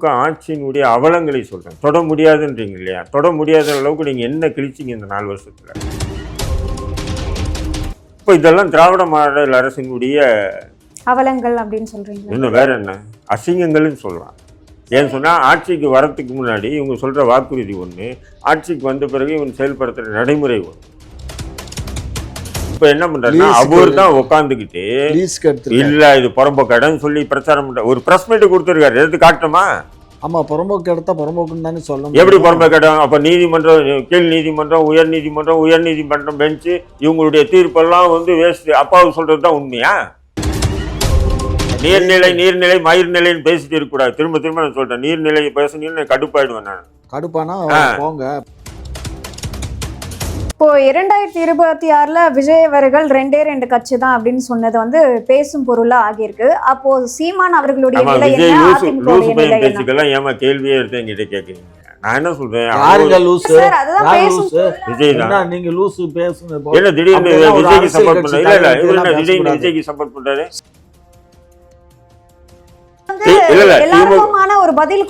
திமுக ஆட்சியினுடைய அவலங்களை சொல்கிறேன். தொட முடியாதுன்றீங்க இல்லையா? தொட முடியாத அளவுக்கு நீங்கள் என்ன கிழிச்சிங்க இந்த 4 வருஷத்தில்? இப்போ இதெல்லாம் திராவிட மாடல் அரசினுடைய அவலங்கள் அப்படின்னு சொல்கிறீங்க. இன்னும் வேற என்ன அசிங்கங்கள்னு சொல்லலாம். ஏன்னு சொன்னால் ஆட்சிக்கு வரத்துக்கு முன்னாடி இவங்க சொல்கிற வாக்குறுதி ஒன்று, ஆட்சிக்கு வந்த பிறகு இவங்க செயல்படுத்துகிற நடைமுறை ஒன்று. இப்போ என்ன பண்ணுறாருன்னா அவர் தான் உட்காந்துக்கிட்டு இல்லை இது புறம்போக்கு இடம்னு சொல்லி பிரச்சாரம் பண்ணுற ஒரு ப்ரெஸ் மீட்டு கொடுத்துருக்காரு. எடுத்து காட்டணுமா? ஆமாம், புறம்போக்கு இடத்த புறம்போக்குன்னு தானே சொல்லணும். எப்படி புறம்போக்கு இடம்? அப்போ நீதிமன்றம், கீழ் நீதிமன்றம், உயர் நீதிமன்றம் பெஞ்சு இவங்களுடைய தீர்ப்பெல்லாம் வந்து வேஸ்ட்டு. அப்பாவு சொல்கிறது தான் உண்மையா? நீர்நிலை மயிர்நிலைன்னு பேசிட்டு இருக்கக்கூடாது. திரும்ப நான் சொல்கிறேன், நீர்நிலை பேசுனீங்கன்னு கடுப்பாயிடுவேன் நான். கடுப்பானா போங்க. இப்போ 2026 விஜய் அவர்கள் 2 கட்சி தான் அப்படின்னு சொன்னது வந்து பேசும் பொருளா ஆகியிருக்கு. அப்போ சீமான் அவர்களுடைய நிலை என்ன? பேச்சுக்கெல்லாம் ஏமா கேள்வியே எடுத்து என்கிட்ட கேட்குறீங்க? நான் என்ன சொல்றேன், விஜய் தான். நீங்க லூசு பேசுங்க. இல்ல திடீர்னு விஜய்க்கு சப்போர்ட் பண்ண இல்ல இல்ல திடீர்னு விஜய்க்கு சப்போர்ட் பண்றாரு.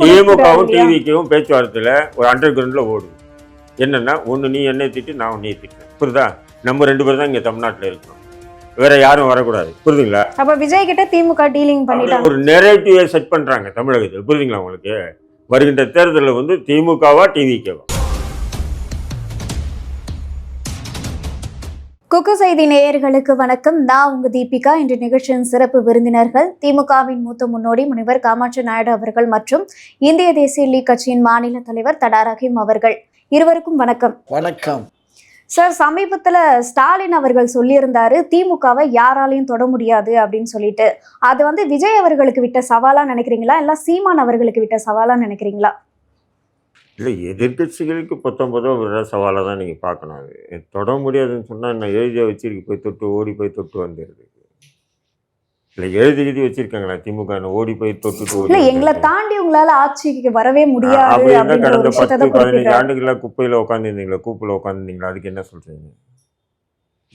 திமுகவும் டிவிக்கும் பேச்சுவார்த்தையில ஒரு அண்டர் கிரவுண்ட்ல ஓடுது. என்னன்னா, ஒன்று நீ என்னை திட்டு, நான் உன்னையை திட்டேன். புரியுதா? நம்ம 2 பேரும் தான் இங்கே தமிழ்நாட்டில் இருக்கணும், வேற யாரும் வரக்கூடாது. புரியுதுங்களா? அப்ப விஜய் கிட்ட திமுக டீலிங் பண்ணிட்டாங்க, ஒரு நெரேட்டிவை செட் பண்றாங்க தமிழகத்தில். புரியுதுங்களா உங்களுக்கு? வருகின்ற தேர்தலில் வந்து திமுகவா டிவிக்கவா? குக்கு செய்தி நேயர்களுக்கு வணக்கம். நான் உங்க தீபிகா. இன்று நிகழ்ச்சியின் சிறப்பு விருந்தினர்கள் திமுகவின் மூத்த முன்னோடி முனைவர் காமாட்சி நாயுடு அவர்கள் மற்றும் இந்திய தேசிய லீக் கட்சியின் மாநில தலைவர் தடா ரஹீம் அவர்கள். இருவருக்கும் வணக்கம். வணக்கம் சார். சமீபத்துல ஸ்டாலின் அவர்கள் சொல்லியிருந்தாரு திமுகவை யாராலையும் தொட முடியாது அப்படின்னு சொல்லிட்டு. அது வந்து விஜய் அவர்களுக்கு விட்ட சவாலா நினைக்கிறீங்களா, இல்ல சீமான் அவர்களுக்கு விட்ட சவாலா நினைக்கிறீங்களா? இல்லை, எதிர்கட்சிகளுக்கு 19 சவாலாக தான் நீங்கள் பார்க்கணும். அது தொட முடியாதுன்னு சொன்னால் நான் எழுதிய வச்சிருக்கு, போய் தொட்டு ஓடி போய் தொட்டு வந்துடுது. இல்லை எழுதி வச்சிருக்காங்களா திமுக? ஓடி போய் தொட்டு இல்ல, எங்களை தாண்டி உங்களால ஆட்சிக்கு வரவே முடியாது. அப்படி என்ன கடந்த 10-15 ஆண்டுகளா குப்பையில் உட்காந்துருந்தீங்களா, கூப்பில் உட்காந்துருந்தீங்களா? அதுக்கு என்ன சொல்றீங்க?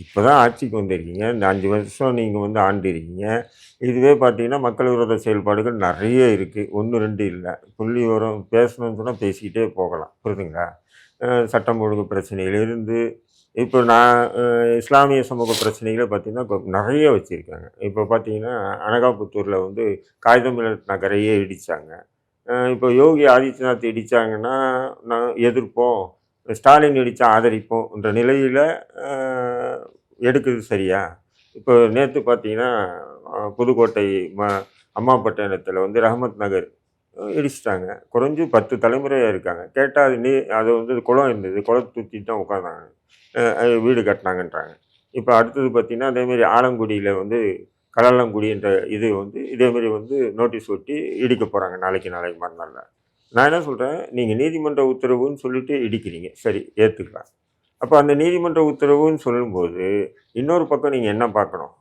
இப்போதான் ஆட்சிக்கு வந்திருக்கீங்க. இந்த 5 வருஷம் நீங்கள் வந்து ஆண்டிருக்கீங்க. இதுவே பார்த்தீங்கன்னா மக்கள் விரோத செயல்பாடுகள் நிறைய இருக்குது, 1 2 இல்லை. புள்ளி விவரம் பேசணும்னு சொன்னால் பேசிக்கிட்டே போகலாம். புரியுதுங்களா? சட்டம் ஒழுங்கு பிரச்சனையிலிருந்து இப்போ நான் இஸ்லாமிய சமூக பிரச்சனைகளை பார்த்திங்கன்னா நிறைய வச்சுருக்காங்க. இப்போ பார்த்தீங்கன்னா அனகாபுத்தூரில் வந்து காகிதமில்லத் நகரையே இடித்தாங்க. இப்போ யோகி ஆதித்யநாத் இடித்தாங்கன்னா நான் எதிர்ப்போம், ஸ்டாலின் இடித்தா ஆதரிப்போம்ன்ற நிலையில் எடுக்குது. சரியா? இப்போ நேற்று பார்த்தீங்கன்னா புதுக்கோட்டை அம்மாப்பட்டினத்தில் வந்து ரஹமத் நகர் இடிச்சிட்டாங்க. குறைஞ்சி 10 தலைமுறையாக இருக்காங்க. கேட்டால் அது வந்து குளம் இருந்தது, குளத்தை தூக்கிட்டு தான் உட்காந்தாங்க, வீடு கட்டினாங்கன்றாங்க. இப்போ அடுத்தது பார்த்திங்கன்னா அதேமாரி ஆலங்குடியில் வந்து கலாலங்குடி என்ற இது வந்து இதேமாரி வந்து நோட்டீஸ் ஒட்டி இடிக்க போகிறாங்க நாளைக்கு மறுநாளில். நான் என்ன சொல்கிறேன், நீங்கள் நீதிமன்ற உத்தரவுன்னு சொல்லிட்டு இடிக்கிறீங்க, சரி ஏற்றுக்கலாம். அப்போ அந்த நீதிமன்ற உத்தரவுன்னு சொல்லும்போது இன்னொரு பக்கம் நீங்கள் என்ன பார்க்கணும்?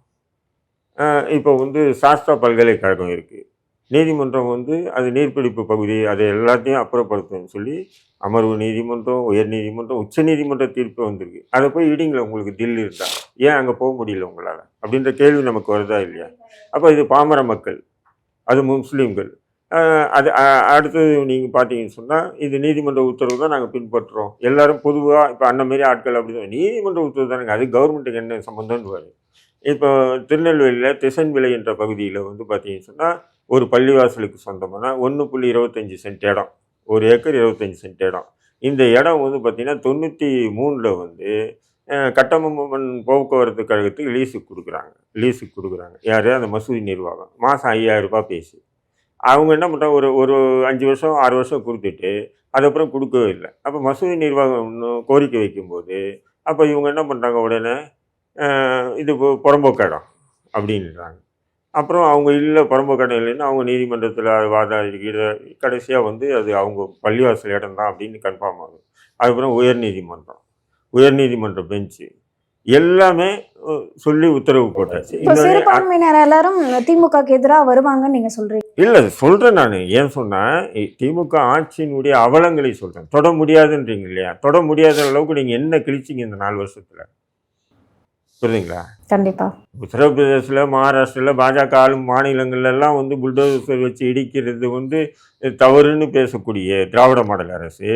இப்போ வந்து சாஸ்திரா பல்கலைக்கழகம் இருக்குது, நீதிமன்றம் வந்து அது நீர்பிடிப்பு பகுதி, அதை எல்லாத்தையும் அப்புறப்படுத்துன்னு சொல்லி அமர்வு நீதிமன்றம், உயர் நீதிமன்றம், உச்ச நீதிமன்ற தீர்ப்பு வந்திருக்கு. அதை போய் இடிங்கள உங்களுக்கு தில்லி இருந்தால், ஏன் அங்கே போக முடியல உங்களால் அப்படின்ற கேள்வி நமக்கு வருதா இல்லையா? அப்போ இது பாமர மக்கள், அது முஸ்லீம்கள். அது அடுத்தது நீங்கள் பார்த்தீங்கன்னு சொன்னால் இது நீதிமன்ற உத்தரவு தான் நாங்கள் பின்பற்றுறோம். எல்லாரும் பொதுவாக இப்போ அன்னமாரி ஆட்கள் அப்படி தான், நீதிமன்ற உத்தரவு தானுங்க, அது கவர்மெண்ட்டுக்கு என்ன சம்மந்தம்னு வரும். இப்போ திருநெல்வேலியில் திசன்விலை என்ற பகுதியில் வந்து பார்த்தீங்கன்னு சொன்னால் ஒரு பள்ளிவாசலுக்கு சொந்தமான 1.25 சென்ட் இடம், 1 ஏக்கர் 25 சென்ட் இடம். இந்த இடம் வந்து பார்த்திங்கன்னா 93 வந்து கட்டபொம்மன் போக்குவரத்து கழகத்துக்கு லீஸுக்கு கொடுக்குறாங்க. யார்? அந்த மசூதி நிர்வாகம். மாதம் 5000 ரூபாய் பேசி அவங்க என்ன பண்ணுறாங்க, ஒரு 5 வருஷம் 6 வருஷம் கொடுத்துட்டு அதுக்கப்புறம் கொடுக்கவே இல்லை. அப்போ மசூதி நிர்வாகம் இன்னும் கோரிக்கை வைக்கும்போது அப்போ இவங்க என்ன பண்ணுறாங்க, உடனே இது புறம்போக்கு இடம் அப்படின்றாங்க. அப்புறம் அவங்க இல்லை புறம்போக்கு இடம் இல்லைன்னா அவங்க நீதிமன்றத்தில் வாதாடிக்கிற கடைசியாக வந்து அது அவங்க பள்ளிவாசல் இடம் தான் அப்படின்னு கன்ஃபார்ம் ஆகும். அதுக்கப்புறம் உயர்நீதிமன்ற பெஞ்சு எல்லாமே சொல்லி உத்தரவு போட்டாச்சு. சிறுபான்மையினர் எல்லாரும் திமுகக்கு எதிராக வருவாங்கன்னு நீங்க சொல்றீங்க? இல்லை சொல்கிறேன் நான். ஏன் சொன்னால் திமுக ஆட்சியினுடைய அவலங்களை சொல்கிறேன். தொட முடியாதுன்றீங்க இல்லையா? தொட முடியாத அளவுக்கு நீங்கள் என்ன கிழிச்சிங்க இந்த 4 வருஷத்தில்? புரியுதுங்களா? கண்டிப்பா. உத்தரப்பிரதேசில், மகாராஷ்டிராவில் பாஜக ஆளும் மாநிலங்கள்லாம் வந்து புல்டோசர் வச்சு இடிக்கிறது வந்து தவறுன்னு பேசக்கூடிய திராவிட மாடல் அரசு,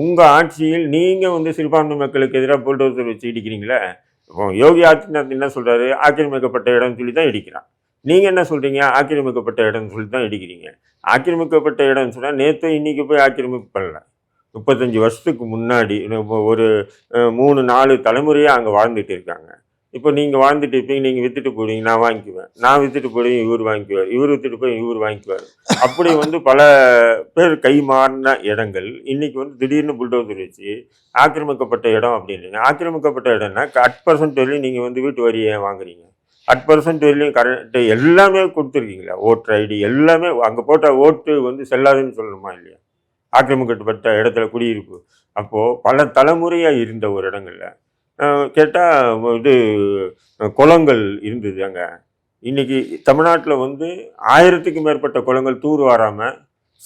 உங்கள் ஆட்சியில் நீங்கள் வந்து சிறுபான்மை மக்களுக்கு எதிராக புல்டோசர் வச்சு இடிக்கிறீங்களே. இப்போ யோகி ஆதித்யநாத் என்ன சொல்கிறாரு? ஆக்கிரமிக்கப்பட்ட இடம்னு சொல்லி தான் இடிக்கிறான். நீங்கள் என்ன சொல்கிறீங்க? ஆக்கிரமிக்கப்பட்ட இடம்னு சொல்லி தான் இடிக்கிறீங்க. ஆக்கிரமிக்கப்பட்ட இடம்னு சொன்னால் நேற்று இன்றைக்கி போய் ஆக்கிரமிப்பு பண்ணல. 35 வருஷத்துக்கு முன்னாடி ஒரு 3-4 தலைமுறையாக அங்கே வாழ்ந்துட்டு இருக்காங்க. இப்போ நீங்கள் வாழ்ந்துட்டு இருப்பீங்க, நீங்கள் விற்றுட்டு போடுவீங்க, நான் வாங்கிக்குவேன். நான் விற்றுட்டு போடுவேன், இவர் வாங்கிக்குவார். இவர் விற்றுட்டு போய் இவர் வாங்கிக்குவார். அப்படி வந்து பல பேர் கை மாறின இடங்கள் இன்றைக்கி வந்து திடீர்னு புல்டோசர் வச்சு ஆக்கிரமிக்கப்பட்ட இடம் அப்படின்றீங்க. ஆக்கிரமிக்கப்பட்ட இடம்னா அட்% வரையிலும் நீங்கள் வந்து வீட்டு வரியை வாங்குறீங்க. அட்% வரையிலும் கரெக்டு எல்லாமே கொடுத்துருக்கீங்களா? ஓட்டர் ஐடி எல்லாமே அங்கே போட்ட ஓட்டு வந்து செல்லாதுன்னு சொல்லணுமா இல்லையா? ஆக்கிரமிக்கப்பட்ட இடத்துல குடியிருப்பு. அப்போது பல தலைமுறையாக இருந்த ஒரு இடங்கள்ல கேட்டால் இது குளங்கள் இருந்தது அங்கே. இன்றைக்கி தமிழ்நாட்டில் வந்து 1000க்கு மேற்பட்ட குளங்கள் தூர் வாராமல்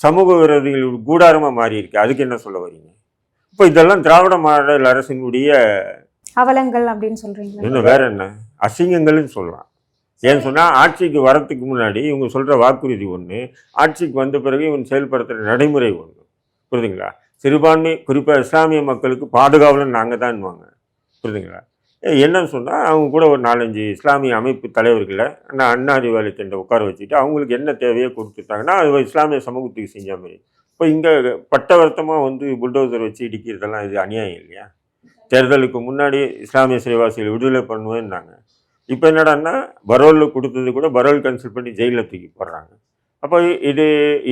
சமூக விரோதிகள் கூடாரமாக மாறி இருக்கு. அதுக்கு என்ன சொல்ல வரீங்க? இப்போ இதெல்லாம் திராவிட மாடல் அரசினுடைய அவலங்கள் அப்படின்னு சொல்றீங்க. இன்னும் வேற என்ன அசிங்கங்கள்னு சொல்லலாம். ஏன்னு சொன்னால் ஆட்சிக்கு வரத்துக்கு முன்னாடி இவங்க சொல்கிற வாக்குறுதி ஒன்று, ஆட்சிக்கு வந்த பிறகு இவங்க செயல்படுத்துகிற நடைமுறை ஒன்று. புரியுதுங்களா? சிறுபான்மை குறிப்பாக இஸ்லாமிய மக்களுக்கு பாதுகாவலன்னு நாங்கள் தான்வாங்க. புரியுதுங்களா? என்னன்னு சொன்னால் அவங்க கூட ஒரு 4-5 இஸ்லாமிய அமைப்பு தலைவர்களை அண்ணா அறிவாலய தண்டை உட்கார வச்சுட்டு அவங்களுக்கு என்ன தேவையோ கொடுத்துட்டாங்கன்னா அது இஸ்லாமிய சமூகத்துக்கு செஞ்ச மாதிரி. இப்போ இங்கே பட்டவர்த்தமாக வந்து புல்டோசர் வச்சு இடிக்கிறதெல்லாம் இது அநியாயம் இல்லையா? தேர்தலுக்கு முன்னாடி இஸ்லாமிய சிறைவாசிகளை விடுதலை பண்ணுவேன்னாங்க. இப்போ என்னடான்னா பரோலில் கொடுத்தது கூட பரோல் கேன்சல் பண்ணி ஜெயிலில் தூக்கி போடுறாங்க. அப்போ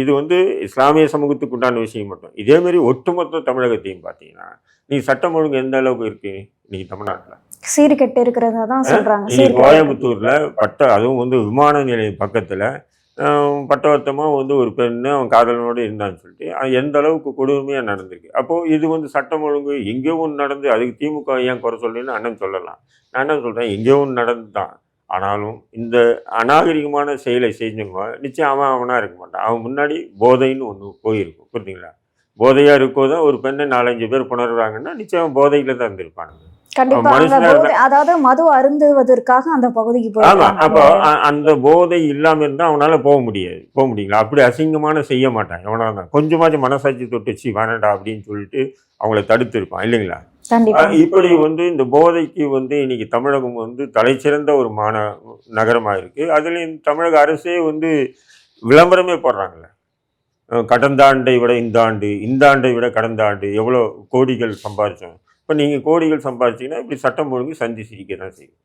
இது வந்து இஸ்லாமிய சமூகத்துக்கு உண்டான விஷயம் மட்டும். இதேமாரி ஒட்டுமொத்த தமிழகத்தையும் பார்த்தீங்கன்னா நீ சட்டம் ஒழுங்கு எந்த அளவுக்கு இருக்கு இன்னைக்கு தமிழ்நாட்டில்? சீர்கெட்டு இருக்கிறதா தான் சொல்றாங்க. இன்னைக்கு கோயம்புத்தூரில் அதுவும் வந்து விமான நிலையம் பக்கத்தில் பட்டவர்த்தமாக வந்து ஒரு பெண்ணு அவன் காதலனோடு இருந்தான்னு சொல்லிட்டு எந்த அளவுக்கு கொடுமையாக நடந்திருக்கு. அப்போது இது வந்து சட்டம் ஒழுங்கு எங்கேயோ ஒன்று நடந்து அதுக்கு திமுக ஏன் குறை சொல்லுன்னு அண்ணன் சொல்லலாம். நான் என்ன சொல்கிறேன், எங்கேயோ ஒன்று நடந்து தான். ஆனாலும் இந்த அநாகரிகமான செயலை செஞ்சவங்க நிச்சயம் அவனாக இருக்க மாட்டான். அவன் முன்னாடி போதைன்னு ஒன்று போயிருக்கும். புரியுதுங்களா? போதையாக இருக்கோதான் ஒரு பெண்ணை 4-5 பேர் புணர்றாங்கன்னா நிச்சயம் போதையில் தான் இருந்திருப்பானுங்க. கண்டிப்பா. அதாவது மது அருந்துவதற்காக அந்த பகுதிக்கு போயிருக்காங்க. அப்போ அந்த போதை இல்லாம இருந்தா அவனால போக முடியுங்களா? அப்படி அசிங்கமான செய்ய மாட்டான் எவனா தான். கொஞ்சமாச்சும் மனசாட்சி தொட்டுச்சு வேணாண்டா அப்படின்னு சொல்லிட்டு அவங்கள தடுத்து இருப்பான் இல்லைங்களா? இப்படி வந்து இந்த போதைக்கு வந்து இன்னைக்கு தமிழகம் வந்து தலைச்சிறந்த ஒரு நகரமாக இருக்கு. அதுலேயும் தமிழக அரசே வந்து விளம்பரமே போடுறாங்கல்ல. கடந்த ஆண்டை விட இந்த ஆண்டை விட கடந்த ஆண்டு எவ்வளோ கோடிகள் சம்பாதிச்சோம். இப்போ நீங்கள் கோடிகள் சம்பாதிச்சிங்கன்னா இப்படி சட்டம் ஒழுங்கு சிரிக்க தான் செய்யும்.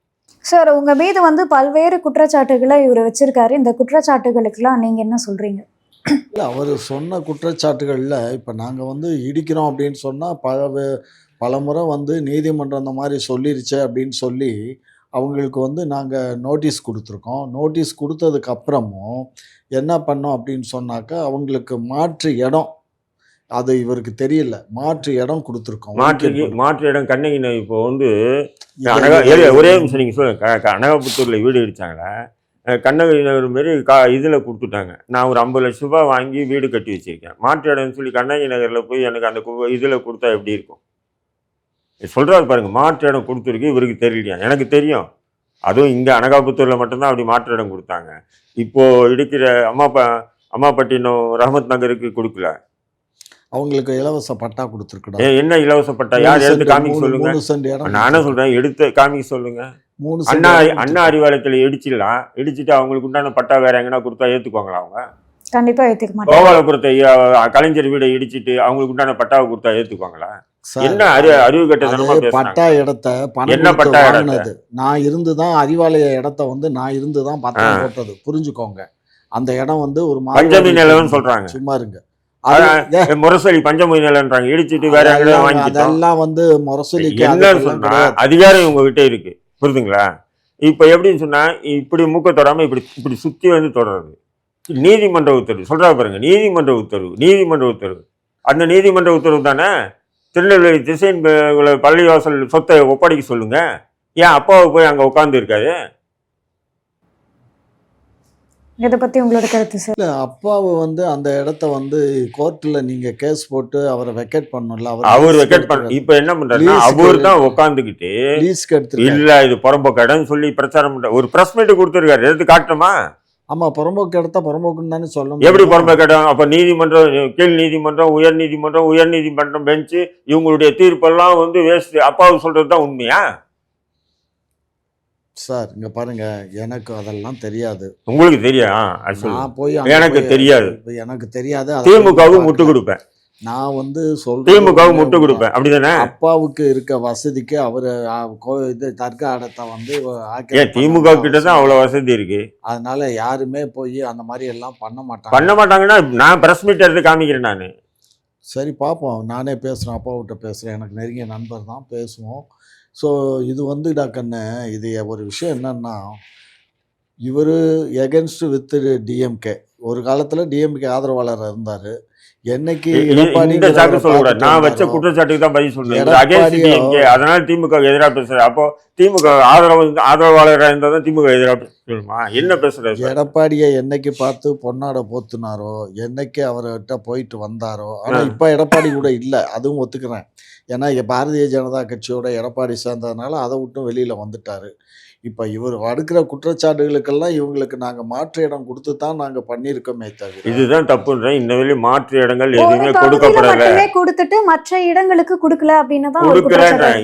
சார், உங்கள் மீது வந்து பல்வேறு குற்றச்சாட்டுகளை இவர் வச்சிருக்காரு. இந்த குற்றச்சாட்டுகளுக்கெல்லாம் நீங்கள் என்ன சொல்கிறீங்க? இல்லை, அவர் சொன்ன குற்றச்சாட்டுகளில் இப்போ நாங்கள் வந்து இடிக்கிறோம் அப்படின்னு சொன்னால் பல முறை வந்து நீதிமன்றம் அந்த மாதிரி சொல்லிருச்சு அப்படின்னு சொல்லி அவங்களுக்கு வந்து நாங்கள் நோட்டீஸ் கொடுத்துருக்கோம். நோட்டீஸ் கொடுத்ததுக்கப்புறமும் என்ன பண்ணோம் அப்படின்னு சொன்னாக்கா அவங்களுக்கு மாற்று இடம், அது இவருக்கு தெரியல, மாற்று இடம் கொடுத்துருக்கோம். மாற்று இடம் கண்ணகி இப்போ வந்து ஒரே நிமிஷம் நீங்கள் சொல்லுங்கள். அனகாபுத்தூரில் வீடு இடித்தாங்களே, கண்ணகி நகர் மாரி இதில் கொடுத்துட்டாங்க. நான் ஒரு 50 லட்ச ரூபா வாங்கி வீடு கட்டி வச்சுருக்கேன். மாற்று இடம்னு சொல்லி கண்ணகி நகரில் போய் எனக்கு அந்த இதில் கொடுத்தா எப்படி இருக்கும்? சொல்கிறாரு பாருங்கள், மாற்று இடம் கொடுத்துருக்கு, இவருக்கு தெரியலையா? எனக்கு தெரியும். அதுவும் இங்கே அனகாபுத்தூரில் மட்டும்தான் அப்படி மாற்று இடம் கொடுத்தாங்க. இப்போது இடிக்கிற அம்மாப்பட்டினம் ரஹமத் நகருக்கு கொடுக்கல. அவங்களுக்கு இலவச பட்டா கொடுத்துருக்கா? என்ன இலவச பட்டா? யார் எடுத்து காமிக்க சொல்லுங்க. நானே சொல்கிறேன், எடுத்து காமிக்க சொல்லுங்க. அண்ணா அறிவாலயத்தில் இடிச்சிட்டு அவங்களுக்கு உண்டான பட்டா வேற எங்கன்னா கொடுத்தா ஏற்றுக்குவாங்களா? அவங்க கண்டிப்பா ஏற்றுக்க மாட்டாங்க. கோபாலபுரத்தை கலைஞர் வீடை இடிச்சிட்டு அவங்களுக்கு உண்டான பட்டாவை கொடுத்தா ஏற்றுக்குவாங்களா? என்ன அறிவு கட்டதனமா பட்டா இடத்தை என்ன பட்டா இடத்தை நான் இருந்துதான் அறிவாலய இடத்த வந்து நான் இருந்துதான் பத்திரம் போட்டது. புரிஞ்சுக்கோங்க, அந்த இடம் வந்து ஒரு பஞ்சமி நிலம்னு சொல்றாங்க. சும்மா இருங்க, முரசொலி பஞ்சமி நிலம்ன்றாங்க. இடிச்சிட்டு வேற அதெல்லாம் வந்து முரசொலிக்கு என்னன்னு சொன்னா அதிகாரம் உங்ககிட்ட இருக்கு. புரியுதுங்களா? இப்ப எப்படின்னு சொன்னா இப்படி மூக்க தொடாம இப்படி சுத்தி வந்து தொடர்றது நீதிமன்ற உத்தரவு. சொல்றா பாருங்க, நீதிமன்ற உத்தரவு. அந்த நீதிமன்ற உத்தரவு தானே திருநெல்வேலி திசையின் பள்ளிவாசல் சொத்தை ஒப்படைக்க சொல்லுங்க. ஏன் அப்பாவை போய் அங்கே உட்காந்து இருக்காரு? இதை பத்தி உங்களோட கருத்து சார்? இல்லை, அப்பாவை வந்து அந்த இடத்த வந்து கோர்ட்டில் நீங்கள் கேஸ் போட்டு அவரை வெக்கேட் பண்ணல. அவர் வெக்கேட் பண்ண இப்ப என்ன பண்றாருன்னா அவர் தான் உட்காந்துக்கிட்டு லீஸ்க்கு எடுத்து இல்ல இது புறம்போக்கு இடம்னு சொல்லி பிரச்சாரம் பண்ற ஒரு பிரஸ் மீட் கொடுத்துருக்காரு. எடுத்து காட்டணுமா? ஆமாம், புறம்போக்கு இடத்த புறம்போக்குன்னு தானே சொல்லணும். எப்படி புறம்போக்கு இடம்? அப்ப நீதிமன்றம், கீழ் நீதிமன்றம், உயர் நீதிமன்றம் பெஞ்சு இவங்களுடைய தீர்ப்பெல்லாம் வந்து வேஸ்ட். அப்பாவு சொல்றது தான் உண்மையா? சார் இங்கே பாருங்க, எனக்கு அதெல்லாம் தெரியாது. உங்களுக்கு தெரியும். நான் போய் எனக்கு தெரியாது. எனக்கு தெரியாது. திமுகவுக்கு முட்டு கொடுப்பேன். நான் வந்து சொல்றேன், திமுகவுக்கு முட்டு கொடுப்பேன். அப்படிதானே? அப்பாவுக்கு இருக்க வசதிக்கு அவரு இது தர்கா இடத்தை வந்து ஏன் திமுக கிட்ட தான் அவ்வளவு வசதி இருக்கு. அதனால யாருமே போய் அந்த மாதிரி எல்லாம் பண்ண மாட்டாங்கன்னா நான் பிரஸ் மீட் எடுத்து காமிக்கிறேன். நான் சரி பார்ப்போம். நானே பேசுகிறேன், அப்பாவிட்ட பேசுகிறேன். எனக்கு நெருங்கிய நண்பர் தான், பேசுவோம். ஸோ இது வந்து டாக்கண்ணு, இது ஒரு விஷயம் என்னன்னா, இவர் எகென்ஸ்ட் வித் டிஎம்கே. ஒரு காலத்தில் டிஎம்கே ஆதரவாளராக இருந்தார். என்னைக்கு எடப்பாடி நான் வச்ச குற்றச்சாட்டுக்கு தான் பதில் சொல்றேன். அதனால திமுக எதிராக பேசுறேன். அப்போ திமுக ஆதரவாளராக இருந்தால் தான் திமுக எதிராக சொல்லுமா? என்ன பேசுறது? எடப்பாடியை என்னைக்கு பார்த்து பொன்னாட போத்துனாரோ, என்னைக்கு அவர்கிட்ட போயிட்டு வந்தாரோ. ஆனால் இப்போ எடப்பாடி கூட இல்லை, அதுவும் ஒத்துக்கிறேன். ஏன்னா பாரதிய ஜனதா கட்சியோட எடப்பாடி சேர்ந்ததுனால அதை விட்டும் வெளியில் வந்துட்டார். இப்போ இவர் அடுக்கிற குற்றச்சாட்டுகளுக்கெல்லாம் இவங்களுக்கு நாங்கள் மாற்று இடம் கொடுத்து தான் நாங்கள் பண்ணியிருக்கோமே தவிர, இதுதான் தப்புன்றேன். இந்த வெளி மாற்று இடங்கள் எதுவுமே கொடுக்கப்படல, கொடுத்துட்டு மற்ற இடங்களுக்கு கொடுக்கல அப்படின்னு தான் கொடுக்குறேன்.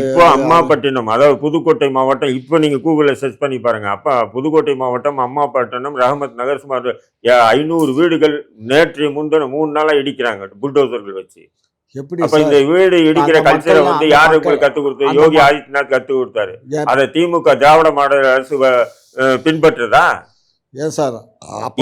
இப்போ அம்மாப்பட்டினம், அதாவது புதுக்கோட்டை மாவட்டம், இப்போ நீங்க கூகுளில் சர்ச் பண்ணி பாருங்க. அப்பா புதுக்கோட்டை மாவட்டம் அம்மாப்பட்டினம் ரஹமத் நகர் சுமார் 500 வீடுகள் நேற்று முந்தின 3 நாளா இடிக்கிறாங்க புல்டோசர்கள் வச்சு. எப்படி அப்ப இந்த வீடு இடிக்கிற கல்ச்சரை வந்து யாரு கத்து கொடுத்து? யோகி ஆதித்யநாத் கத்து கொடுத்தாரு. அதை திமுக திராவிட மாடல் அரசு பின்பற்றுதா? ஏன் சார்?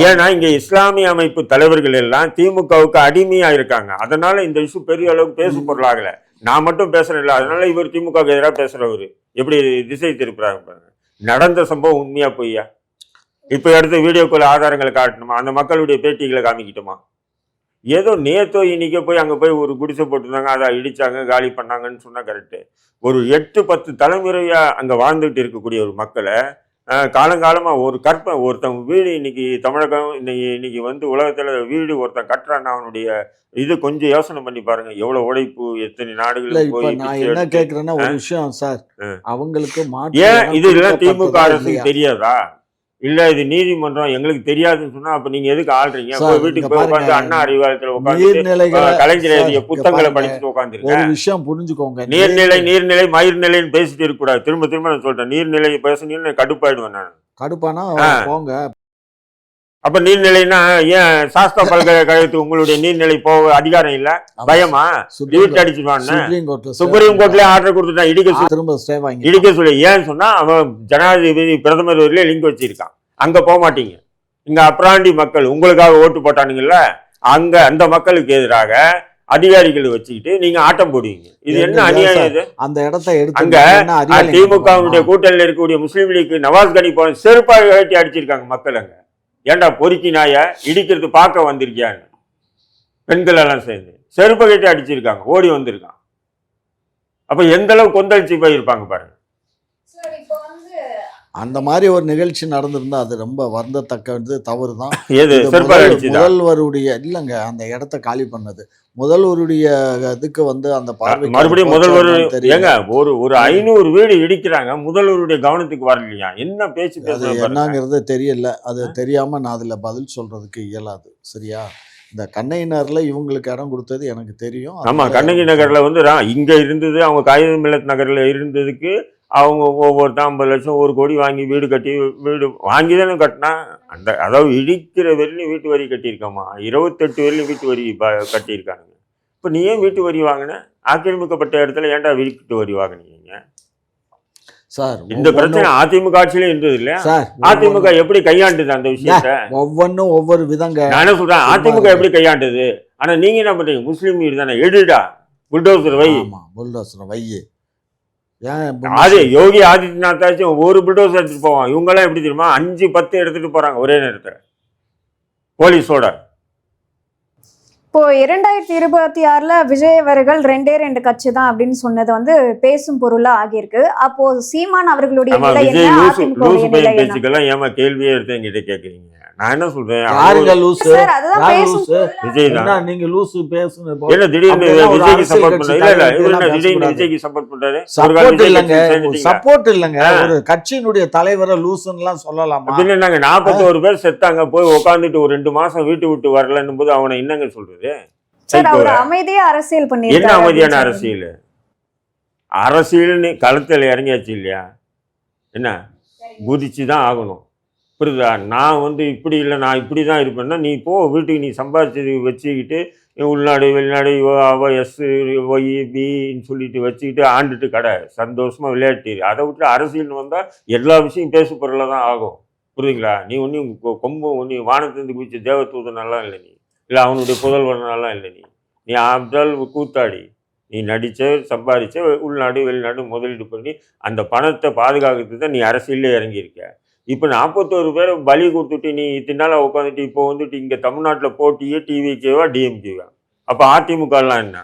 ஏன்னா இங்க இஸ்லாமிய அமைப்பு தலைவர்கள் எல்லாம் திமுகவுக்கு அடிமையா இருக்காங்க. அதனால இந்த இஷ்யூ பெரிய அளவுக்கு பேசு பொருளாகல. நான் மட்டும் பேசுறேன் இல்லை, அதனால இவர் திமுகவுக்கு எதிராக பேசுறவரு எப்படி திசை திருப்புறாங்க பாருங்க. நடந்த சம்பவம் உண்மையா பொய்யா? இப்ப எடுத்து வீடியோக்குள்ள ஆதாரங்களை காட்டணுமா? அந்த மக்களுடைய பேட்டிகளை காமிக்கிட்டோமா? ஏதோ நேத்தோ இன்னைக்கோ போய் அங்கே போய் ஒரு குடிசை போட்டுருந்தாங்க, அதை இடிச்சாங்க, காலி பண்ணாங்கன்னு சொன்னால் கரெக்டு. ஒரு 8-10 தலைமுறையாக அங்கே வாழ்ந்துகிட்டு இருக்கக்கூடிய ஒரு மக்களை காலங்காலமாக ஒரு ஒருத்தன் வீடு இன்னைக்கு தமிழகம் இன்னைக்கு வந்து உலகத்தில் வீடு ஒருத்தன் கட்டுறான்னா அவனுடைய இது கொஞ்சம் யோசனை பண்ணி பாருங்க. எவ்வளவு உழைப்பு, எத்தனை நாடுகளுக்கு போய். நான் என்ன கேட்குறேன்னா ஒரு விஷயம் சார், அவங்களுக்கு ஏன் இது எல்லாம் திமுக அரசுக்கு தெரியாதா? இல்ல இது நீதிமன்றம் எங்களுக்கு தெரியாதுன்னு சொன்னா அப்ப நீங்க எதுக்கு ஆள்றீங்க? வீட்டுக்கு போய் உட்காந்து அண்ணா அறிவாலயத்துல உட்காந்து கலைஞர் எழுதிய புத்தகங்களை படிச்சுட்டு உட்காந்துருக்கேன். ஒரு விஷயம் புரிஞ்சுக்கோங்க, நீர்நிலை மயிர்நிலைன்னு பேசிட்டு இருக்க கூடாது. திரும்ப நான் சொல்றேன், நீர்நிலை பேசுனீங்கன்னு கடுப்பாயிடுவேன் நான். கடுப்பானா போங்க. அப்ப நீர்நிலைன்னா ஏன் சாஸ்திரா பல்கலைக்கழகத்துக்கு உங்களுடைய நீர்நிலை போக அதிகாரம் இல்ல? பயமா? வீட்டு அடிச்சுடுவான்னு சுப்ரீம் கோர்ட்லயே ஆர்டர் கொடுத்துட்டான் இடிக்க சொல்லி. ஏன்னு சொன்னா அவன் ஜனாதிபதி பிரதமர் வரையில லிங்க் வச்சிருக்கான். அங்க போக மாட்டீங்க. இங்க அப்ராண்டி மக்கள் உங்களுக்காக ஓட்டு போட்டானுங்கல்ல, அங்க அந்த மக்களுக்கு எதிராக அதிகாரிகளை வச்சுக்கிட்டு நீங்க ஆட்டம் போடுவீங்க. இது என்ன அநியாயம்? இது அந்த இடத்தை அங்க திமுகவுடைய கூட்டணியில் இருக்கக்கூடிய முஸ்லீம் லீக் நவாஸ் கனி போன செருப்பாக வேட்டி அடிச்சிருக்காங்க மக்கள். அங்க ஏண்டா பொறுக்கி நாய இடிக்கிறது பார்க்க வந்திருக்கியான்னு பெண்கள் எல்லாம் சேர்ந்து செருப்பை கட்டி அடிச்சிருக்காங்க, ஓடி வந்திருக்கான். அப்ப எந்த அளவு கொந்தளிச்சு போயிருப்பாங்க பாருங்க. அந்த மாதிரி ஒரு நிகழ்ச்சி நடந்திருந்தா அது ரொம்ப வருந்தத்தக்க தவறு தான். முதல்வருடைய இல்லைங்க, அந்த இடத்த காலி பண்ணது முதல்வருடைய இதுக்கு வந்து அந்த மறுபடியும் முதல்வர் ஏங்க ஒரு 500 வீடு இடிக்கிறாங்க, முதல்வருடைய கவனத்துக்கு வரலையா? என்ன பேச்சு என்னங்கிறது தெரியல. அது தெரியாம நான் அதுல பதில் சொல்றதுக்கு இயலாது. சரியா? இந்த கண்ணகி நகர்ல இவங்களுக்கு இடம் கொடுத்தது எனக்கு தெரியும். ஆமா, கண்ணகி நகர்ல வந்து இங்க இருந்தது, அவங்க காகித மில்லத் நகர்ல இருந்ததுக்கு அவங்க ஒவ்வொருத்தன் 50 லட்சம் 1 கோடி வாங்கி வீடு கட்டி, வீடு வாங்கி தானே கட்டினா. அந்த அதாவது இடிக்கிற வரையிலும் வீட்டு வரி கட்டியிருக்காமா, 28 வரையிலும் வீட்டு வரி கட்டியிருக்கானுங்க. இப்போ நீ ஏன் வீட்டு வரி வாங்கின? ஆக்கிரமிக்கப்பட்ட இடத்துல ஏன்டா வீட்டு வரி வாங்கினீங்க சார்? இந்த பிரச்சனை அதிமுக ஆட்சியிலே இருந்தது இல்லையா? அதிமுக எப்படி கையாண்டுது அந்த விஷயத்த? ஒவ்வொன்றும் ஒவ்வொரு விதங்க. நான் என்ன சொல்றேன், அதிமுக எப்படி கையாண்டுது? ஆனா நீங்க என்ன பண்றீங்க? முஸ்லீம் வீடு தானே, எடுடா புல்டோசர் வை. புல்டோசர் வை. அது யோகி ஆதித்யநாத்தாச்சும் ஒரு புல்டோசர் எடுத்துட்டு போவான். இவங்க எல்லாம் எப்படி தெரியுமா, 5-10 எடுத்துட்டு போறாங்க ஒரே நேரத்துல போலீஸோட. இப்போ 2026ல் விஜய் அவர்கள் 2 கட்சி தான் அப்படின்னு சொன்னது வந்து பேசும் பொருளா ஆகியிருக்கு. அப்போ சீமான் அவர்களுடைய ஆமா, நிலை விஜய் என்ன, லூசு அதிமுகவுடைய நிலை பையன் என்ன? பேச்சுக்கெல்லாம் ஏமா கேள்வியே எடுத்து என்கிட்ட கேட்குறீங்க? நான் என்ன சொல்றேன், யாருங்க லூசு? சார் அதுதான் யார் பேசும் லூசு? விஜய் தான். என்ன நீங்க லூசு பேசுன என்ன திடீர்னு அப்படியெல்லாம் ஒரு விஜய்க்கு அரசியல் சப்போர்ட் கட்சி பண்றாரு? இல்ல தலைவர் இவர் இப்படியெல்லாம் என்ன திடீர்னு பேசக்கூடாது. விஜய்க்கு சப்போர்ட் பண்றாரு? ஒரு காலம் சப்போர்ட் விஜய் இல்லைங்க, கட்சியில் சேர்ந்துட்டீங்க. சப்போர்ட் இல்லைங்க. ஒரு கட்சியினுடைய தலைவரை லூசுன்னுலாம் சொல்லலாமா? அப்படின்னு நாங்க 41 பேர் செத்தாங்க, போய் உட்காந்துட்டு ஒரு 2 மாசம் வீட்டு விட்டு வரலன்னும் போது அவனை என்னங்க சொல்றது? சார் அவர் அமைதியா அரசியல் என்ன பண்ணியிருக்காரு அமைதியான அப்படின்னு அரசியல்? அரசியல்னு களத்தில் இறங்கியாச்சு இல்லையா? என்ன குதிச்சு தான் ஆகணும், புரியுதா? நான் வந்து இப்படி இல்லை, நான் இப்படி தான் இருப்பேன்னா நீ போ வீட்டுக்கு, நீ சம்பாதிச்சது வச்சுக்கிட்டு உள்நாடு வெளிநாடு எஸ் ஒய் பின்னு சொல்லிட்டு வச்சுக்கிட்டு ஆண்டுட்டு கடை சந்தோஷமா விளையாட்டு. அதை விட்டு அரசியல்னு வந்தால் எல்லா விஷயம் பேசு பொருளாக தான் ஆகும், புரியுதுங்களா? நீ ஒன்றும் கொம்பு ஒன்று வானத்திலிருந்து குதிச்ச தேவதூதனெல்லாம் இல்லை, நீ இல்லை அவனுடைய புதல்வனெல்லாம் இல்லை, நீ ஆப்தால் கூத்தாடி, நீ நடித்த சம்பாதிச்ச உள்நாடு வெளிநாடு முதலீடு பண்ணி அந்த பணத்தை பாதுகாக்கிறதுக்கு தான் நீ அரசியலே இறங்கியிருக்க. இப்போ 41 பேரை பலி கொடுத்துட்டு நீ இத்தனால உட்காந்துட்டு இப்போ வந்துட்டு இங்கே தமிழ்நாட்டில் போட்டியே டிவிக்கேவா டிஎம்கேவா? அப்போ அதிமுகலாம் என்ன?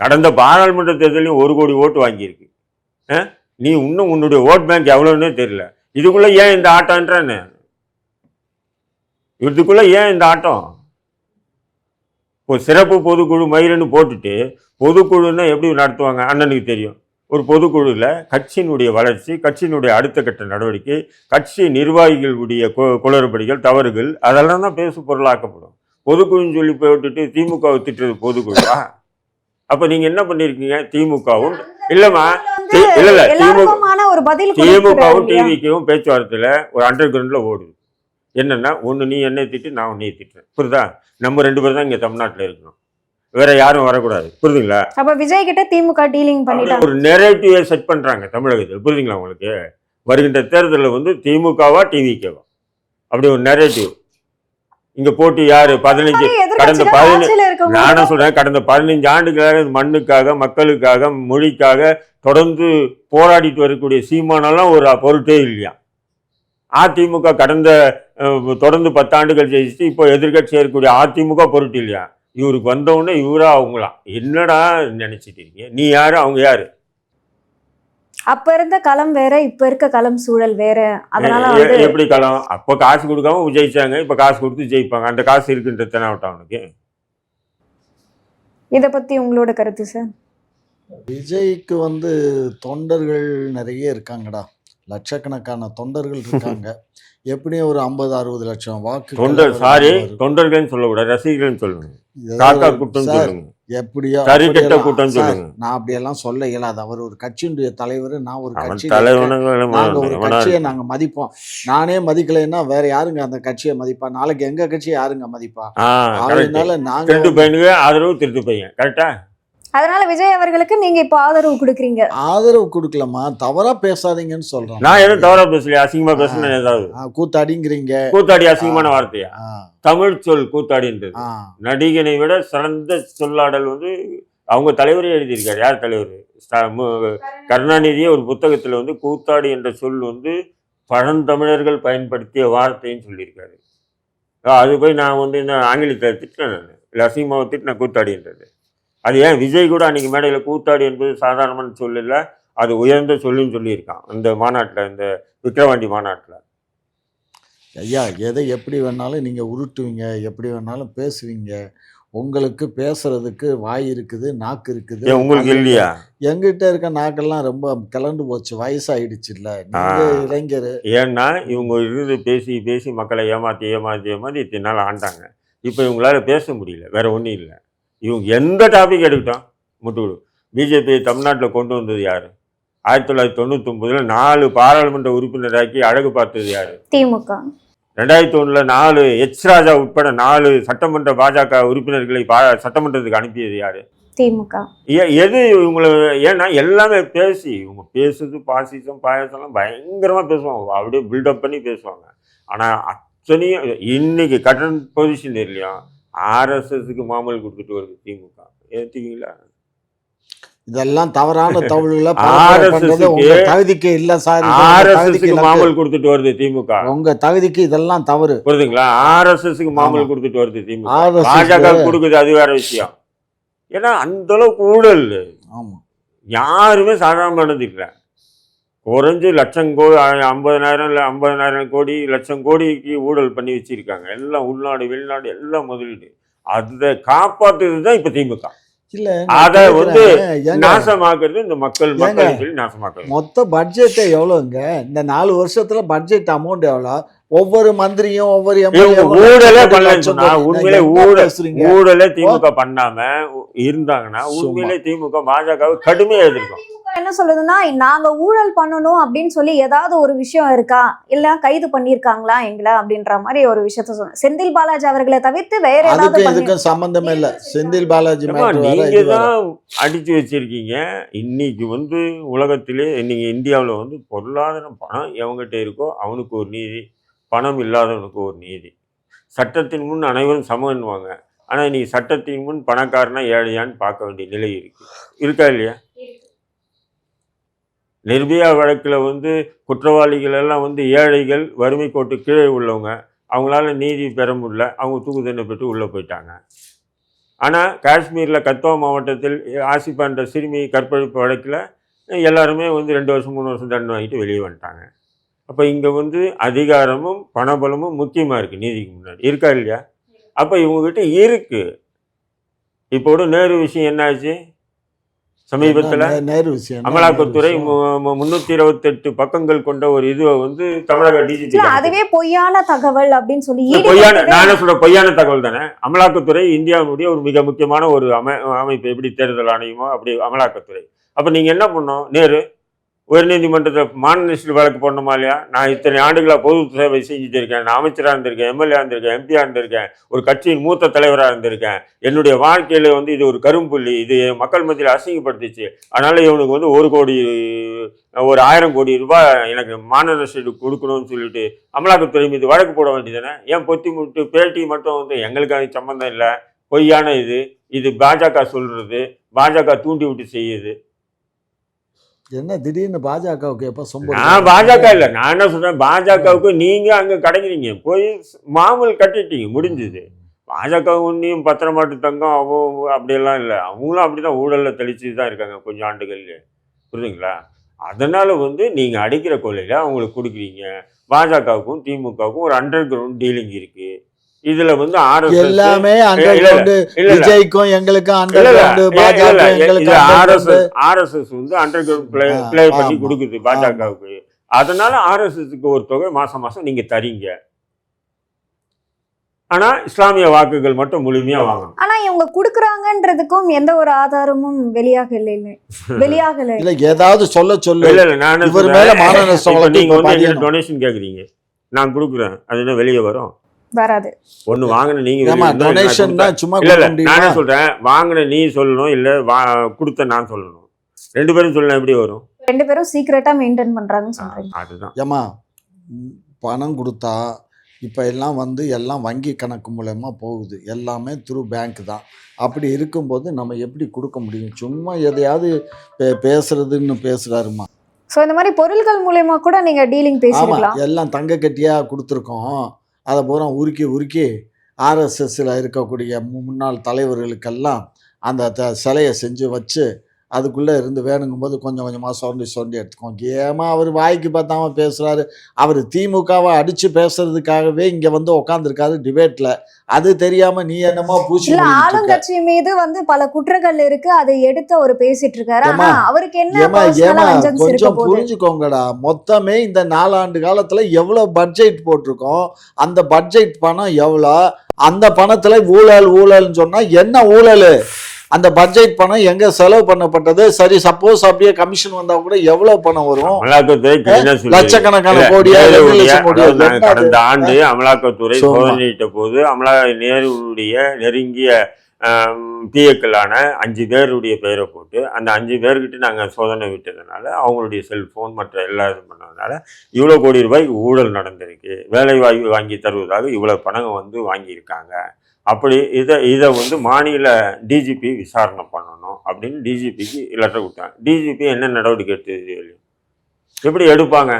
கடந்த பாராளுமன்ற தேர்தலையும் 1 கோடி ஓட்டு வாங்கியிருக்கு. நீ இன்னும் உன்னுடைய ஓட் பேங்க் எவ்வளோன்னே தெரியல. இதுக்குள்ளே ஏன் இந்த ஆட்டம்ன்றானே? இதுக்குள்ளே ஏன் இந்த ஆட்டம்? ஒரு சிறப்பு பொதுக்குழு மயிரன்னு போட்டுட்டு பொதுக்குழுன்னா எப்படி நடத்துவாங்க அண்ணனுக்கு தெரியும். ஒரு பொதுக்குழுவில் கட்சியினுடைய வளர்ச்சி, கட்சியினுடைய அடுத்த கட்ட நடவடிக்கை, கட்சி நிர்வாகிகளுடைய குளறுபடிகள் தவறுகள் அதெல்லாம் தான் பேசு பொருளாக்கப்படும். பொதுக்குழுன்னு சொல்லி போட்டுட்டு திமுகவை திட்டுறது பொதுக்குழுவா? அப்போ நீங்கள் என்ன பண்ணியிருக்கீங்க? திமுகவும் இல்லைம்மா, இல்லை திமுகவும் டிவிக்கும் பேச்சுவார்த்தையில் ஒரு அண்டர் கிரவுண்டில் ஓடுது. என்னென்னா ஒன்று நீ என்னை திட்டு, நான் உன்னையை திட்டுறேன், புரியுதா? நம்ம 2 பேர் தான் இங்கே தமிழ்நாட்டில் இருக்கணும், வேற யாரும் வரக்கூடாது, புரியுதுங்களா? அப்ப விஜய் கிட்ட திமுக டீலிங் பண்ணிட்டாங்க, ஒரு நெரேட்டிவை செட் பண்றாங்க தமிழகத்தில், புரியுதுங்களா உங்களுக்கு? வருகின்ற தேர்தலில் வந்து திமுகவா டிவிகேவா அப்படி ஒரு நெரேட்டிவ். இங்க போட்டி யாரு? 15 கடந்த 15 நானும் சொல்றேன், கடந்த 15 ஆண்டுகளாக மண்ணுக்காக மக்களுக்காக மொழிக்காக தொடர்ந்து போராடிட்டு வரக்கூடிய சீமானெல்லாம் ஒரு பொருட்டே இல்லையா? அதிமுக கடந்த தொடர்ந்து 10 ஆண்டுகள் ஜெயிச்சுட்டு இப்போ எதிர்கட்சியாக இருக்கக்கூடிய அதிமுக பொருட்டு இல்லையா? இவருக்கு வந்தவுடனே இவரா அவங்களாம் என்னடா நினைச்சிட்டு இருக்கீங்க? நீ யாரு, அவங்க யாரு? அப்ப இருந்த களம் வேற, இப்ப இருக்க களம் சூழல் வேற. அதனால எப்படி களம்? அப்ப காசு கொடுக்காம ஜெயிச்சாங்க, இப்ப காசு கொடுத்து ஜெயிப்பாங்க. அந்த காசு இருக்குன்றது அவனுக்கு. இத பத்தி உங்களோட கருத்து சார்? விஜய்க்கு வந்து தொண்டர்கள் நிறைய இருக்காங்கடா, லட்சக்கணக்கான தொண்டர்கள் இருக்காங்க. எப்படியும் ஒரு 50-60 லட்சம் வாக்கு. தொண்டர்கள் சொல்லக்கூடாது, ரசிகர்கள் சொல்லுங்க. காக்கா கூட்டம் சொல்லுங்க, எப்படியோ சரிக்கட்ட கூட்டம் சொல்லுங்க. நான் அப்படியெல்லாம் சொல்ல இயலாது. அவர் ஒரு கட்சியினுடைய தலைவர், நான் ஒரு கட்சி நாங்க ஒரு கட்சியை நாங்க மதிப்போம். நானே மதிக்கலைன்னா வேற யாருங்க அந்த கட்சியை மதிப்பா? நாளைக்கு எங்க கட்சியை யாருங்க மதிப்பா? அதனால நாங்க திருட்டு பையனுக்கு ஆதரவு, திருட்டு பையன் கரெக்டா? அதனால விஜய் அவர்களுக்கு நீங்க இப்ப ஆதரவு கொடுக்குறீங்க? ஆதரவு கொடுக்கலாமா, தவறா பேசாதீங்கன்னு சொல்றேன். நான் எதுவும் தவறா பேசலையா? அசிங்கமா பேசுறேன் ஏதாவது? கூத்தாடிங்கிறீங்க. கூத்தாடி அசிங்கமான வார்த்தையா? தமிழ் சொல் கூத்தாடின்றது. நடிகனை விட சிறந்த சொல்லாடல் வந்து அவங்க தலைவரே எழுதியிருக்காரு. யார் தலைவர்? கருணாநிதியே ஒரு புத்தகத்தில் வந்து கூத்தாடி என்ற சொல் வந்து பழந்தமிழர்கள் பயன்படுத்திய வார்த்தைன்னு சொல்லியிருக்காரு. அது போய் நான் வந்து இந்த ஆங்கிலத்தை திட்டினேன், நான் இல்லை அசிங்கமாவை திட்டினேன் கூத்தாடின்றது. அது ஏன் விஜய் கூட அன்றைக்கி மேடையில் கூத்தாடி என்பது சாதாரணமான சொல் இல்லை, அது உயர்ந்த சொல்லுன்னு சொல்லியிருக்கான் அந்த மாநாட்டில், இந்த விக்கிரவாண்டி மாநாட்டில். ஐயா, எதை எப்படி வேணாலும் நீங்கள் உருட்டுவீங்க, எப்படி வேணாலும் பேசுவீங்க. உங்களுக்கு பேசுறதுக்கு வாய் இருக்குது, நாக்கு இருக்குது. உங்களுக்கு இல்லையா? எங்கிட்ட இருக்க நாக்கெல்லாம் ரொம்ப கிளண்டு போச்சு, வயசாயிடுச்சு. இல்லை நீங்கள் இளைஞர். ஏன்னா இவங்க இருந்து பேசி பேசி மக்களை ஏமாற்றி ஏமாற்றி ஏமாற்றி இத்தனை நாள் ஆண்டாங்க. இப்போ இவங்களால பேச முடியல, வேற ஒன்றும் இல்லை. இவங்க எந்த டாபிக் எடுக்கிட்டோம் முட்டுவிடு. பிஜேபி தமிழ்நாட்டில் கொண்டு வந்தது யார்? 1999 4 பாராளுமன்ற உறுப்பினராக்கி அழகு பார்த்தது யார்? திமுக. 2001 4 எச் ராஜா உட்பட 4 சட்டமன்ற பாஜக உறுப்பினர்களை சட்டமன்றத்துக்கு அனுப்பியது யார்? திமுக. எது இவங்களை? ஏன்னா எல்லாமே பேசி இவங்க பேசுறது பாசிசம் பாயசம்லாம் பயங்கரமாக பேசுவாங்க, அப்படியே பில்டப் பண்ணி பேசுவாங்க. ஆனால் அத்தனையும் இன்னைக்கு கட்டண பொசிஷன் இல்லையா? ஆர்எஸ்எஸ்க்கு மாமல் கொடுத்துட்டு வருது திமுக. ஏற்றுவீங்களா? இதெல்லாம் தவறான தகவல்களை RSS பண்றது உங்க தகுதிக்கு இல்ல சார். RSSக்கு மாமூல் கொடுத்துட்டு வருது திமுக. உங்க தகுதிக்கு இதெல்லாம் தவறு. புரியுதுங்களா? RSSக்கு மாமூல் கொடுத்துட்டு வருது திமுக. RSS பாஜக கொடுக்குது, அது வேற விஷயம். ஏன்னா அந்த அளவுக்கு ஊழல் ஆமா யாருமே சாதாரணமானது இல்லை. குறைஞ்சு லட்சம் கோடி 50,000 இல்லை 50,000 கோடி லட்சம் கோடிக்கு ஊழல் பண்ணி வச்சிருக்காங்க. எல்லாம் உள்நாடு வெளிநாடு எல்லாம் முதலீடு. அதை காப்பாற்றுறது தான் இப்ப திமுக. இல்ல அதை வந்து நாசமாக்குறது இந்த மக்கள் சொல்லி நாசமாக்குறது. மொத்த பட்ஜெட் எவ்வளவுங்க? இந்த 4 வருஷத்துல பட்ஜெட் அமௌண்ட் எவ்வளவு? ஒவ்வொரு மந்திரியும் ஒவ்வொரு ஊழலே பண்ணல. உண்மையிலே ஊழலே திமுக பண்ணாம இருந்தாங்கன்னா உண்மையிலே திமுக பாஜக கடுமையா எதிர்க்கும். என்ன சொல்லுதுன்னா, நாங்க ஊழல் பண்ணணும் அப்படின்னு சொல்லி ஏதாவது ஒரு விஷயம் இருக்கா, இல்ல கைது பண்ணிருக்காங்களா எங்களை அப்படின்ற மாதிரி ஒரு விஷயத்த சொல்லுங்க. செந்தில் பாலாஜி அவர்களை தவிர்த்து வேற ஏதாவது இதுக்கும் சம்பந்தமே இல்ல. செந்தில் பாலாஜி நீங்க தான் அடிச்சு வச்சிருக்கீங்க. இன்னைக்கு வந்து உலகத்திலே நீங்க இந்தியாவில் வந்து பொருளாதார பணம் எவங்கிட்ட இருக்கோ அவனுக்கு ஒரு நீதி, பணம் இல்லாதவனுக்கு ஒரு நீதி. சட்டத்தின் முன் அனைவரும் சமன்வாங்க. ஆனா இன்னைக்கு சட்டத்தின் முன் பணக்காரனா ஏழையான்னு பார்க்க வேண்டிய நிலை இருக்கா இல்லையா? நிர்பயா வழக்கில் வந்து குற்றவாளிகள் எல்லாம் வந்து ஏழைகள், வறுமை கோட்டு கீழே உள்ளவங்க, அவங்களால நீதி பெற முடியல, அவங்க தூக்கு தண்டனை பெற்று உள்ளே போயிட்டாங்க. ஆனால் காஷ்மீரில் கத்வா மாவட்டத்தில் ஆசிஃபா என்ற சிறுமி கற்பழிப்பு வழக்கில் எல்லாருமே வந்து 2 வருஷம் 3 வருஷம் தண்டனை வாங்கிட்டு வெளியே வந்துட்டாங்க. அப்போ இங்கே வந்து அதிகாரமும் பணபலமும் முக்கியமாக இருக்குது நீதிக்கு முன்னாடி, இருக்கா இல்லையா? அப்போ இவங்ககிட்ட இருக்குது. இப்போட நேரு விஷயம் என்னாச்சு? சமீபத்தில் அமலாக்கத்துறை 328 பக்கங்கள் கொண்ட ஒரு இதுவை வந்து தமிழக டிஜிபி, அதுவே பொய்யான தகவல் அப்படின்னு சொல்லி நானே சொல்ற பொய்யான தகவல் தானே. அமலாக்கத்துறை இந்தியாவுடைய ஒரு மிக முக்கியமான ஒரு அமைப்பு. எப்படி தேர்தல் ஆணையமோ அப்படி அமலாக்கத்துறை. அப்ப நீங்க என்ன பண்ணோம்? நேரு உயர்நீதிமன்றத்தை மாநில வழக்கு போடணுமா இல்லையா? நான் இத்தனை ஆண்டுகளாக பொது சேவை செஞ்சுட்டு இருக்கேன். நான் அமைச்சராக இருந்திருக்கேன், எம்எல்ஏ இருந்திருக்கேன், எம்பியாக இருந்திருக்கேன், ஒரு கட்சியின் மூத்த தலைவராக இருந்திருக்கேன். என்னுடைய வாழ்க்கையில் வந்து இது ஒரு கரும்புள்ளி, இது மக்கள் மத்தியில் அசிங்கப்படுத்திச்சு. அதனால இவனுக்கு வந்து 1,1000 கோடி ரூபாய் எனக்கு மாநில கொடுக்கணும்னு சொல்லிட்டு அமலாக்கத்துறை மீது வழக்கு போட வேண்டியதானே? ஏன் பொத்தி முட்டு பேட்டி மட்டும் வந்து எங்களுக்கு அது சம்மந்தம் இல்லை, பொய்யான இது பாஜக சொல்றது, பாஜக தூண்டி விட்டு செய்யுது. என்ன திடீர்னு பாஜகவுக்கு எப்ப சொம்ப? நான் பாஜக இல்ல, நான் என்ன சொல்றேன், பாஜகவுக்கு நீங்க அங்க கிடைக்கிறீங்க, போய் மாமூல் கட்டிட்டீங்க, முடிஞ்சது. பாஜக ஒன்றையும் பத்திரமாட்டு தங்கம் அப்படியெல்லாம் இல்லை. அவங்களும் அப்படிதான் ஊழல்ல தெளிச்சு தான் இருக்காங்க கொஞ்சம் ஆண்டுகள்ல, புரியுதுங்களா? அதனால வந்து நீங்க அடிக்கிற கொள்ளையில அவங்களுக்கு கொடுக்குறீங்க. பாஜகவுக்கும் திமுகவுக்கும் ஒரு அண்டர் கிரவுண்ட் டீலிங் இருக்கு. இதுல வந்து எல்லாமே விஜய்க்கும் எங்களுக்கும் ஆர்எஸ்எஸ் வந்து அண்டர் கிரவுண்ட் பிளே பண்ணி கொடுக்குது பாஜகவுக்கு. அதனால ஆர்எஸ்எஸ்க்கு ஒரு தொகை மாசம் மாசம் நீங்க தரீங்க. ஆனா இஸ்லாமிய வாக்குகள் மட்டும் முழுமையா வாங்கணும். ஆனா இவங்க குடுக்குறாங்கன்றதுக்கும் எந்த ஒரு ஆதாரமும் வெளியாகல. இல்ல ஏதாவது சொல்ல இல்ல நான் நீங்க வந்து டொனேஷன் கேக்குறீங்க, நான் கொடுக்குறேன், அது என்ன வெளியே வரும்? வராது. ஒண்ணு வாங்கின நீங்க நானே சொல்றேன், வாங்கின நீ சொல்லணும், இல்ல கொடுத்த நான் சொல்லணும். 2 பேரும் சொல்லலாம், எப்படி வரும்? 2 பேரும் சீக்ரெட்டா மெயின்டைன் பண்றாங்கன்னு சொல்றீங்க. அதுதான். ஏமா பணம் கொடுத்தா இப்போ எல்லாம் வந்து எல்லாம் வங்கி கணக்கு மூலமா போகுது, எல்லாமே த்ரூ பேங்க் தான். அப்படி இருக்கும்போது நம்ம எப்படி கொடுக்க முடியும்? சும்மா எதையாவது பேசுறதுன்னு பேசுறாருமா. ஸோ இந்த மாதிரி பொருட்கள் மூலமா கூட நீங்க டீலிங் பேசிக்கலாம். எல்லாம் தங்க கட்டியா கொடுத்துருக்கோம். அதை பூரா உருக்கி ஆர்எஸ்எஸ்ல இருக்கக்கூடிய முன்னாள் தலைவர்களுக்கெல்லாம் அந்த சிலையை செஞ்சு வச்சு அதுக்குள்ளே இருந்து வேணுங்கும்போது கொஞ்சம் கொஞ்சமாக சொண்டி எடுத்துக்கோங்க. ஏமா அவர் வாய்க்கு பார்த்தாம பேசுகிறாரு. அவர் திமுகவை அடித்து பேசுறதுக்காகவே இங்கே வந்து உட்காந்துருக்காரு டிபேட்டில். அது தெரியாமல் நீ என்னமா பூச்சி ஆளுங்கட்சி மீது வந்து பல குற்றங்கள் இருக்கு, அதை எடுத்து அவர் பேசிட்டு இருக்காரு. அவருக்கு என்ன கொஞ்சம் புரிஞ்சுக்கோங்கடா. மொத்தமே இந்த 4 ஆண்டு காலத்தில் எவ்வளோ பட்ஜெட் போட்டிருக்கோம், அந்த பட்ஜெட் பணம் எவ்வளோ, அந்த பணத்தில் ஊழல்னு சொன்னால் என்ன ஊழல்? அந்த பட்ஜெட் பணம் எங்க செலவு பண்ணப்பட்டது? சரி, சப்போஸ் அப்படியே கமிஷன் வந்தா கூட எவ்வளவு பணம் வரும்? லட்சக்கணக்கான கோடியா? கடந்த ஆண்டு அமலாக்கத்துறை சோதனையிட்ட போது நேருடைய நெருங்கிய பிஏக்களான 5 பேருடைய பெயரை போட்டு அந்த 5 பேர்கிட்ட நாங்கள் சோதனை விட்டதுனால அவங்களுடைய செல்போன் மற்ற எல்லா இதுவும் பண்ணதுனால இவ்வளோ கோடி ரூபாய்க்கு ஊழல் நடந்திருக்கு. வேலை வாய்ப்பு வாங்கி தருவதாக இவ்வளோ பணம் வந்து வாங்கியிருக்காங்க. அப்படி இதை வந்து மாநில டிஜிபி விசாரணை பண்ணணும் அப்படின்னு டிஜிபிக்கு லெட்டர் கொடுத்தாங்க. டிஜிபி என்ன நடவடிக்கை எடுத்தது? எப்படி எடுப்பாங்க?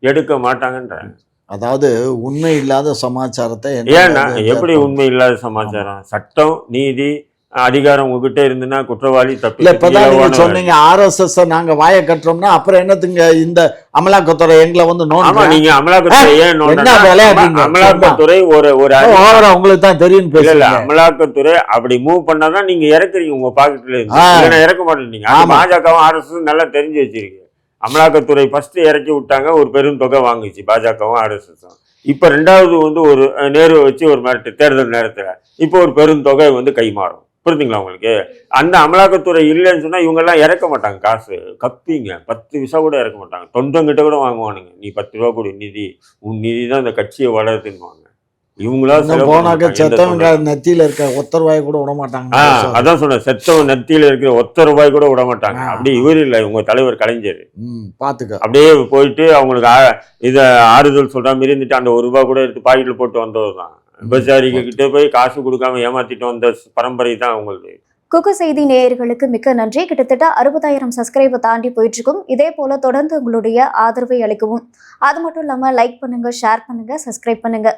எடுக்க மாட்டாங்கன்றாங்க. அதாவது உண்மை இல்லாத சமாச்சாரத்தை ஏன்னா எப்படி உண்மை இல்லாத சமாச்சாரம்? சட்டம், நீதி, அதிகாரம் உங்ககிட்ட இருந்துன்னா குற்றவாளி இல்ல இப்பதான் நீங்க தப்பி. சொன்னீங்க RSS நாங்க வாயை கட்டுறோம்னா அப்புறம் என்னத்துங்க இந்த அமலாக்கத்துறை எங்களை வந்து ஆமா, நீங்க அமலாக்கத்துறை ஏன் என்ன நோண்டா? விளையாடுறீங்க? அமலாக்கத்துறை ஒரு ஓவரா உங்களுக்கு தான் தெரியும் இல்ல பேசல. அமலாக்கத்துறை அப்படி மூவ் பண்ணாதான் நீங்க இறக்குறீங்க உங்க பாக்கெட்ல இருந்து. ஆ. இல்லைன்னா இறக்க மாட்டேங்க. ஆமா. பாஜகவும் RSS நல்லா தெரிஞ்சு வச்சிருக்கு. அமலாக்கத்துறை ஃபர்ஸ்ட் இறக்கி விட்டாங்க, ஒரு பெரும் தொகை வாங்குச்சு பாஜகவும் RSS. இப்ப ரெண்டாவது வந்து ஒரு நேரு வச்சு ஒரு மிரட்டு தேர்தல் நேரத்துல இப்போ ஒரு பெரும் தொகை வந்து கைமாறும். புரிஞ்சுங்களா உங்களுக்கு? அந்த அமலாக்கத்துறை இல்லைன்னு சொன்னா இவங்க எல்லாம் இறக்க மாட்டாங்க. காசு கப்பிங்க 10 விசா கூட இறக்க மாட்டாங்க. தொண்டங்கிட்ட கூட வாங்குவானுங்க. நீ 10 ரூபா கொடு நிதி, உன் நிதி தான் இந்த கட்சியை வளருதுன்னுவாங்க. இவங்களா இன்னும் போனாக்க செத்தவங்க நெத்தியில இருக்க ஒத்தரவாயை கூட விட மாட்டாங்க. அதான் சொன்னேன், செத்தவன் நெத்தியில இருக்கிற ஒத்த ரூபாய் கூட விட மாட்டாங்க. அப்படி இவர் இல்லை, உங்க தலைவர் கலைஞர் பாத்துக்க அப்படியே போயிட்டு அவங்களுக்கு இதை ஆறுதல் சொல்ற மாதிரி இருந்துட்டு அந்த 1 ரூபாய் கூட எடுத்து பாக்கெட்ல போட்டு வந்தவர் தான். விபச்சாரிக கிட்ட போய் காசு கொடுக்காம ஏமாத்திட்டு வந்த பரம்பரை தான் அவங்களுக்கு. குக்கு செய்தி நேயர்களுக்கு மிக்க நன்றி. கிட்டத்தட்ட 60,000 சப்ஸ்கிரைபர் தாண்டி போயிட்டு இருக்கும். இதே போல தொடர்ந்து உங்களுடைய ஆதரவை அளிக்கவும். அது மட்டும் இல்லாம லைக் பண்ணுங்க, ஷேர் பண்ணுங்க, சப்ஸ்கிரைப் பண்ணுங்க.